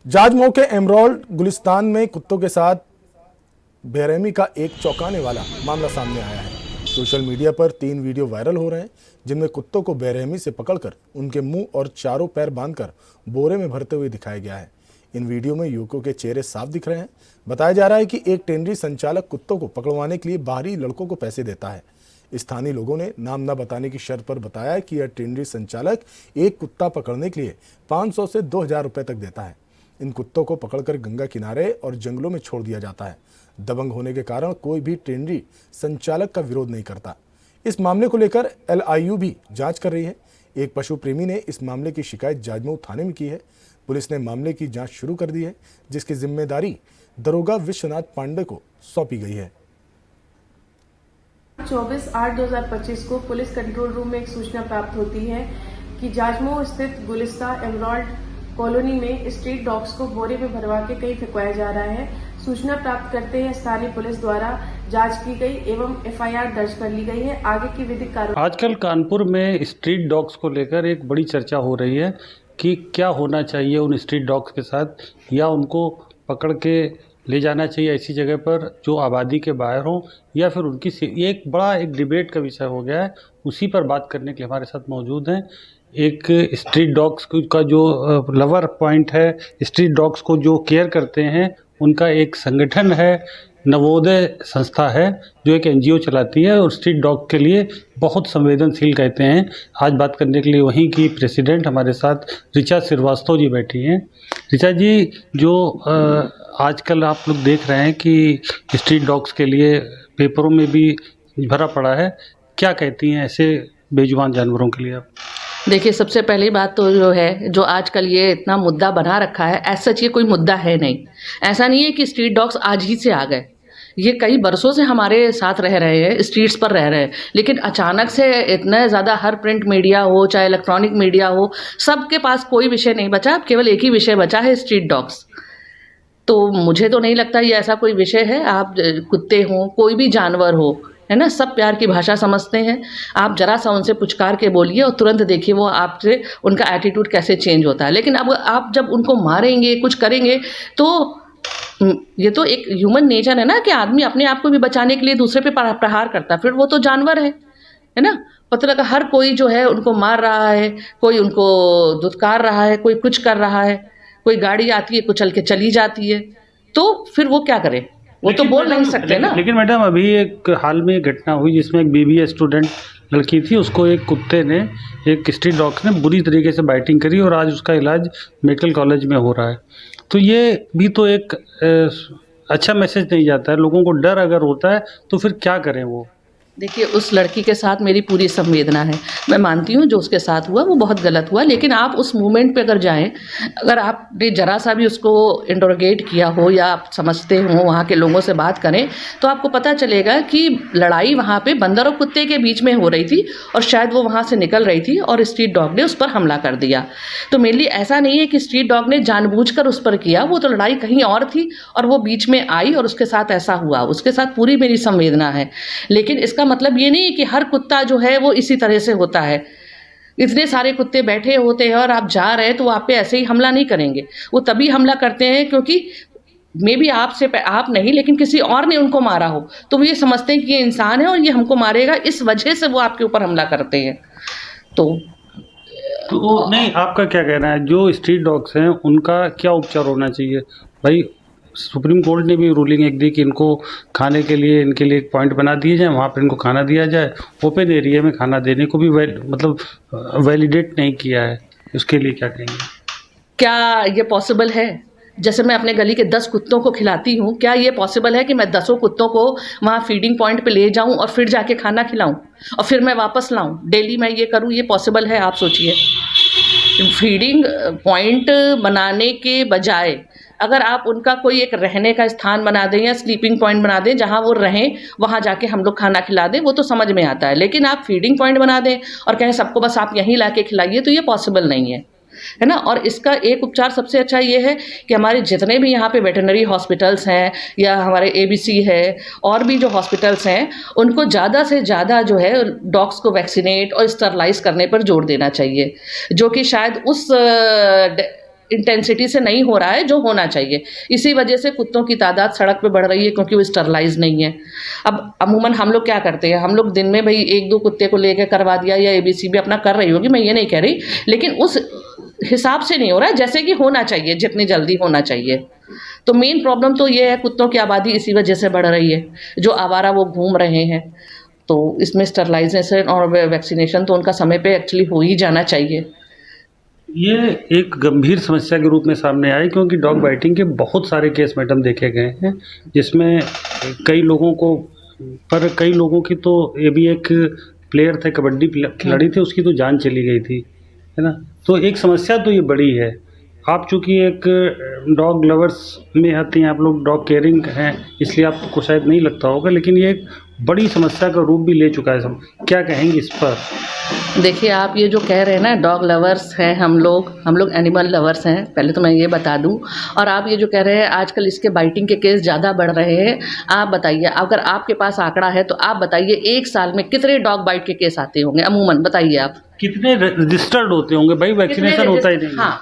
जाजमऊ के एमरोल्ड गुलिस्तान में कुत्तों के साथ बेरहमी का एक चौंकाने वाला मामला सामने आया है। सोशल मीडिया पर 3 वीडियो वायरल हो रहे हैं जिनमें कुत्तों को बेरहमी से पकड़कर उनके मुंह और चारों पैर बांधकर बोरे में भरते हुए दिखाया गया है। इन वीडियो में युवकों के चेहरे साफ दिख रहे हैं। बताया जा रहा है कि एक टेनरी संचालक कुत्तों को पकड़वाने के लिए बाहरी लड़कों को पैसे देता है। स्थानीय लोगों ने नाम न बताने की शर्त पर बताया कि यह टेनरी संचालक एक कुत्ता पकड़ने के लिए 500 से 2000 रुपए तक देता है। इन कुत्तों को पकड़कर गंगा किनारे और जंगलों में छोड़ दिया जाता है। दबंग होने के कारण कोई भी टेनरी संचालक का विरोध नहीं करता। इस मामले को लेकर LIU भी जांच कर रही है। एक पशु प्रेमी ने इस मामले की शिकायत जाजमऊ थाने में की है। पुलिस ने मामले की जांच शुरू कर दी है, जिसकी जिम्मेदारी दरोगा विश्वनाथ पांडे को सौंपी गई है। 24/8/2025 को पुलिस कंट्रोल रूम में एक सूचना प्राप्त होती है कि जाजमऊ स्थित गुलिस्तान एमरोल्ड कॉलोनी में स्ट्रीट डॉग्स को बोरे में भरवा के कहीं फेंकवाया जा रहा है। सूचना प्राप्त करते ही स्थानीय पुलिस द्वारा जांच की गई एवं FIR दर्ज कर ली गई है। आगे की विधिक कार्रवाई। आजकल कानपुर में स्ट्रीट डॉग्स को लेकर एक बड़ी चर्चा हो रही है कि क्या होना चाहिए उन स्ट्रीट डॉग्स के साथ, या उनको पकड़ के ले जाना चाहिए ऐसी जगह पर जो आबादी के बाहर हो, या फिर उनकी ये एक डिबेट का विषय हो गया है। उसी पर बात करने के लिए हमारे साथ मौजूद हैं एक स्ट्रीट डॉग्स का जो लवर पॉइंट है, स्ट्रीट डॉग्स को जो केयर करते हैं, उनका एक संगठन है, नवोदय संस्था है जो एक NGO चलाती है और स्ट्रीट डॉग के लिए बहुत संवेदनशील कहते हैं। आज बात करने के लिए वहीं की प्रेसिडेंट हमारे साथ ऋचा श्रीवास्तव जी बैठी हैं। ऋचा जी, जो आजकल आप लोग देख रहे हैं कि स्ट्रीट डॉग्स के लिए पेपरों में भी भरा पड़ा है, क्या कहती हैं ऐसे बेजुबान जानवरों के लिए आप? देखिए, सबसे पहली बात तो जो है, जो आजकल ये इतना मुद्दा बना रखा है, ऐसा सच ये कोई मुद्दा है नहीं। ऐसा नहीं है कि स्ट्रीट डॉग्स आज ही से आ गए, ये कई बरसों से हमारे साथ रह रहे हैं, स्ट्रीट्स पर रह रहे हैं। लेकिन अचानक से इतना ज़्यादा हर प्रिंट मीडिया हो चाहे इलेक्ट्रॉनिक मीडिया हो, सबके पास कोई विषय नहीं बचा, अब केवल एक ही विषय बचा है, स्ट्रीट डॉग्स। तो मुझे तो नहीं लगता ये ऐसा कोई विषय है। आप कुत्ते हों, कोई भी जानवर हो, है ना, सब प्यार की भाषा समझते हैं। आप जरा सा उनसे पुचकार के बोलिए और तुरंत देखिए वो आपसे उनका एटीट्यूड कैसे चेंज होता है। लेकिन अब आप जब उनको मारेंगे, कुछ करेंगे, तो ये तो एक ह्यूमन नेचर है ना कि आदमी अपने आप को भी बचाने के लिए दूसरे पे प्रहार करता है। फिर वो तो जानवर है ना। पता लगा हर कोई जो है उनको मार रहा है, कोई उनको धुतकार रहा है, कोई कुछ कर रहा है, कोई गाड़ी आती है कुचल के चली जाती है, तो फिर वो क्या करे? वो तो बोल नहीं सकते ना। लेकिन मैडम, अभी एक हाल में घटना हुई जिसमें एक BBA स्टूडेंट लड़की थी, उसको एक कुत्ते ने, एक स्ट्रीट डॉग ने बुरी तरीके से बाइटिंग करी और आज उसका इलाज मेडिकल कॉलेज में हो रहा है। तो ये भी तो एक अच्छा मैसेज नहीं जाता है। लोगों को डर अगर होता है तो फिर क्या करें वो? देखिए, उस लड़की के साथ मेरी पूरी संवेदना है। मैं मानती हूँ जो उसके साथ हुआ वो बहुत गलत हुआ, लेकिन आप उस मोमेंट पे अगर जाएं, अगर आपने जरा सा भी उसको इंटरोगेट किया हो या आप समझते हो, वहाँ के लोगों से बात करें, तो आपको पता चलेगा कि लड़ाई वहाँ पे बंदर और कुत्ते के बीच में हो रही थी और शायद वो वहाँ से निकल रही थी और स्ट्रीट डॉग ने उस पर हमला कर दिया। तो मेरे लिए ऐसा नहीं है कि स्ट्रीट डॉग ने जानबूझकर उस पर किया, वो तो लड़ाई कहीं और थी और वो बीच में आई और उसके साथ ऐसा हुआ। उसके साथ पूरी मेरी संवेदना है, लेकिन इसका मतलब ये नहीं है कि हर कुत्ता जो है वो इसी तरह से होता है। इतने सारे कुत्ते बैठे होते हैं और आप जा रहे हैं तो आप पे ऐसे ही हमला नहीं करेंगे। वो तभी हमला करते हैं क्योंकि मे बी आप नहीं, लेकिन किसी और ने उनको मारा हो, तो वो ये समझते हैं कि ये इंसान है और ये हमको मारेगा, इस वजह से वो आपके ऊपर हमला करते हैं। तो नहीं, आपका क्या कहना है, जो स्ट्रीट डॉग्स हैं उनका क्या उपचार होना चाहिए? भाई, सुप्रीम कोर्ट ने भी रूलिंग एक दी कि इनको खाने के लिए, इनके लिए एक पॉइंट बना दिए जाए, वहाँ पर इनको खाना दिया जाए। ओपन एरिया में खाना देने को भी वैलिडेट नहीं किया है, उसके लिए क्या कहेंगे? क्या ये पॉसिबल है? जैसे मैं अपने गली के 10 कुत्तों को खिलाती हूँ, क्या ये पॉसिबल है कि मैं 10 कुत्तों को वहाँ फीडिंग पॉइंट पे ले जाऊँ और फिर जाके खाना खिलाऊँ और फिर मैं वापस लाऊँ? डेली मैं ये करूँ? ये पॉसिबल है? आप सोचिए। फीडिंग पॉइंट बनाने के बजाय अगर आप उनका कोई एक रहने का स्थान बना दें या स्लीपिंग पॉइंट बना दें जहां वो रहें, वहां जाके हम लोग खाना खिला दें, वो तो समझ में आता है। लेकिन आप फीडिंग पॉइंट बना दें और कहें सबको बस आप यहीं ला के खिलाइए, तो ये पॉसिबल नहीं है ना। और इसका एक उपचार सबसे अच्छा ये है कि हमारे जितने भी यहाँ पे वेटरनरी हॉस्पिटल्स हैं या हमारे ABC है और भी जो हॉस्पिटल्स हैं, उनको ज़्यादा से ज़्यादा जो है डॉग्स को वैक्सीनेट और स्टरलाइज करने पर जोर देना चाहिए, जो कि शायद उस इंटेंसिटी से नहीं हो रहा है जो होना चाहिए। इसी वजह से कुत्तों की तादाद सड़क पे बढ़ रही है, क्योंकि वो स्टरलाइज नहीं है। अब अमूमन हम लोग क्या करते हैं, हम लोग दिन में भाई 1-2 कुत्ते को लेके करवा दिया, या एबीसी भी अपना कर रही होगी, मैं ये नहीं कह रही, लेकिन उस हिसाब से नहीं हो रहा है जैसे कि होना चाहिए, जितनी जल्दी होना चाहिए। तो मेन प्रॉब्लम तो ये है, कुत्तों की आबादी इसी वजह से बढ़ रही है, जो आवारा वो घूम रहे हैं। तो इसमें स्टरलाइजेशन और वैक्सीनेशन तो उनका समय पे एक्चुअली हो ही जाना चाहिए। ये एक गंभीर समस्या के रूप में सामने आई, क्योंकि डॉग बाइटिंग के बहुत सारे केस मैडम देखे गए हैं, जिसमें कई लोगों की तो, ये भी एक प्लेयर थे, कबड्डी खिलाड़ी थे, उसकी तो जान चली गई थी, है ना। तो एक समस्या तो ये बड़ी है। आप चूँकि एक डॉग लवर्स में आती हैं, आप लोग डॉग केयरिंग हैं, इसलिए आपको शायद नहीं लगता होगा, लेकिन ये एक बड़ी समस्या का रूप भी ले चुका है सब। क्या कहेंगे इस पर? देखिए, आप ये जो कह रहे हैं ना, डॉग लवर्स हैं हम लोग एनिमल लवर्स हैं, पहले तो मैं ये बता दूं। और आप ये जो कह रहे हैं आजकल इसके बाइटिंग के केस ज़्यादा बढ़ रहे हैं, आप बताइए, अगर आपके पास आंकड़ा है तो आप बताइए, एक साल में कितने डॉग बाइट के केस आते होंगे अमूमन, बताइए आप। कितने रजिस्टर्ड होते होंगे भाई? वैक्सीनेशन होता ही नहीं है। हाँ,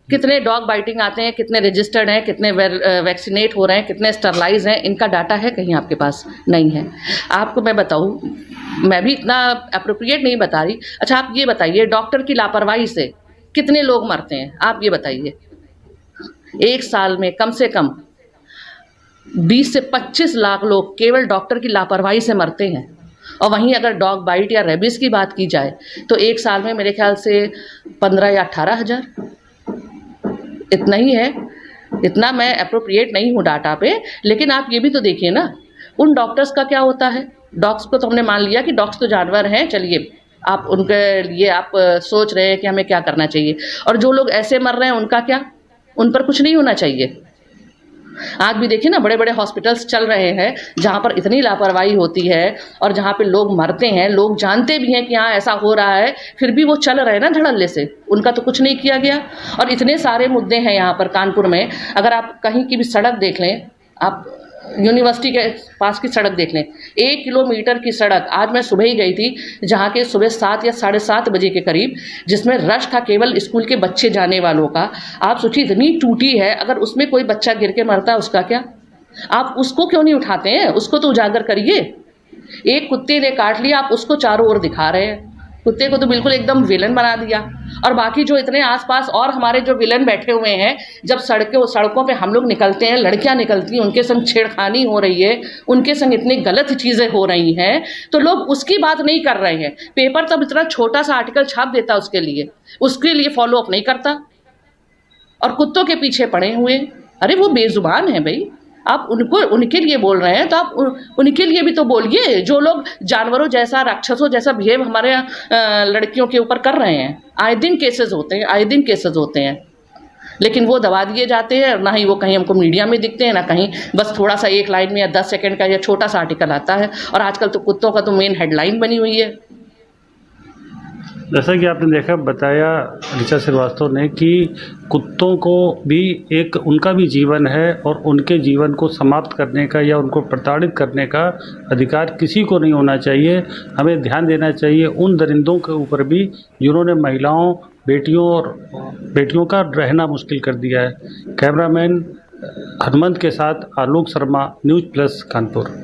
कितने डॉग बाइटिंग आते हैं, कितने रजिस्टर्ड हैं, कितने वैक्सीनेट हो रहे हैं, कितने स्टरलाइज हैं, इनका डाटा है कहीं आपके पास? नहीं है। आपको मैं बताऊं, मैं भी इतना अप्रोप्रिएट नहीं बता रही। अच्छा, आप ये बताइए, डॉक्टर की लापरवाही से कितने लोग मरते हैं, आप ये बताइए। एक साल में कम से कम 20 से 25 लाख लोग केवल डॉक्टर की लापरवाही से मरते हैं। और वहीं अगर डॉग बाइट या रेबिस की बात की जाए तो एक साल में मेरे ख्याल से 15 या 18 हज़ार, इतना ही है। इतना मैं अप्रोप्रिएट नहीं हूँ डाटा पे, लेकिन आप ये भी तो देखिए ना, उन डॉक्टर्स का क्या होता है। डॉग्स को तो हमने मान लिया कि डॉग्स तो जानवर हैं, चलिए आप उनके लिए आप सोच रहे हैं कि हमें क्या करना चाहिए, और जो लोग ऐसे मर रहे हैं उनका क्या? उन पर कुछ नहीं होना चाहिए। आज भी देखिए ना, बड़े बड़े हॉस्पिटल्स चल रहे हैं जहाँ पर इतनी लापरवाही होती है और जहाँ पे लोग मरते हैं, लोग जानते भी हैं कि हाँ ऐसा हो रहा है, फिर भी वो चल रहे हैं ना धड़ल्ले से, उनका तो कुछ नहीं किया गया। और इतने सारे मुद्दे हैं यहाँ पर कानपुर में, अगर आप कहीं की भी सड़क देख लें, आप यूनिवर्सिटी के पास की सड़क देख लें, 1 किलोमीटर की सड़क, आज मैं सुबह ही गई थी, जहाँ के सुबह 7 या 7:30 बजे के करीब, जिसमें रश था केवल स्कूल के बच्चे जाने वालों का। आप सोचिए, इतनी टूटी है, अगर उसमें कोई बच्चा गिर के मरता है उसका क्या? आप उसको क्यों नहीं उठाते हैं? उसको तो उजागर करिए। एक कुत्ते ने काट लिया, आप उसको चारों ओर दिखा रहे हैं। कुत्ते को तो बिल्कुल एकदम विलन बना दिया। और बाकी जो इतने आसपास और हमारे जो विलन बैठे हुए हैं, जब सड़कों पे हम लोग निकलते हैं, लड़कियां निकलती हैं, उनके संग छेड़खानी हो रही है, उनके संग इतनी गलत चीज़ें हो रही हैं, तो लोग उसकी बात नहीं कर रहे हैं। पेपर तब इतना छोटा सा आर्टिकल छाप देता उसके लिए फॉलो अप नहीं करता, और कुत्तों के पीछे पड़े हुए। अरे वो बेजुबान है भाई, आप उनके लिए बोल रहे हैं तो आप उनके लिए भी तो बोलिए, जो लोग जानवरों जैसा, राक्षसों जैसा बिहेव हमारे लड़कियों के ऊपर कर रहे हैं। आए दिन केसेस होते हैं, लेकिन वो दबा दिए जाते हैं। ना ही वो कहीं हमको मीडिया में दिखते हैं, ना कहीं बस थोड़ा सा 1 लाइन में या 10 सेकंड का या छोटा सा आर्टिकल आता है। और आजकल तो कुत्तों का तो मेन हेडलाइन बनी हुई है। जैसा कि आपने देखा, बताया ऋचा श्रीवास्तव ने कि कुत्तों को भी एक उनका भी जीवन है, और उनके जीवन को समाप्त करने का या उनको प्रताड़ित करने का अधिकार किसी को नहीं होना चाहिए। हमें ध्यान देना चाहिए उन दरिंदों के ऊपर भी जिन्होंने महिलाओं, बेटियों का रहना मुश्किल कर दिया है। कैमरामैन हनुमंत के साथ आलोक शर्मा, न्यूज़ प्लस कानपुर।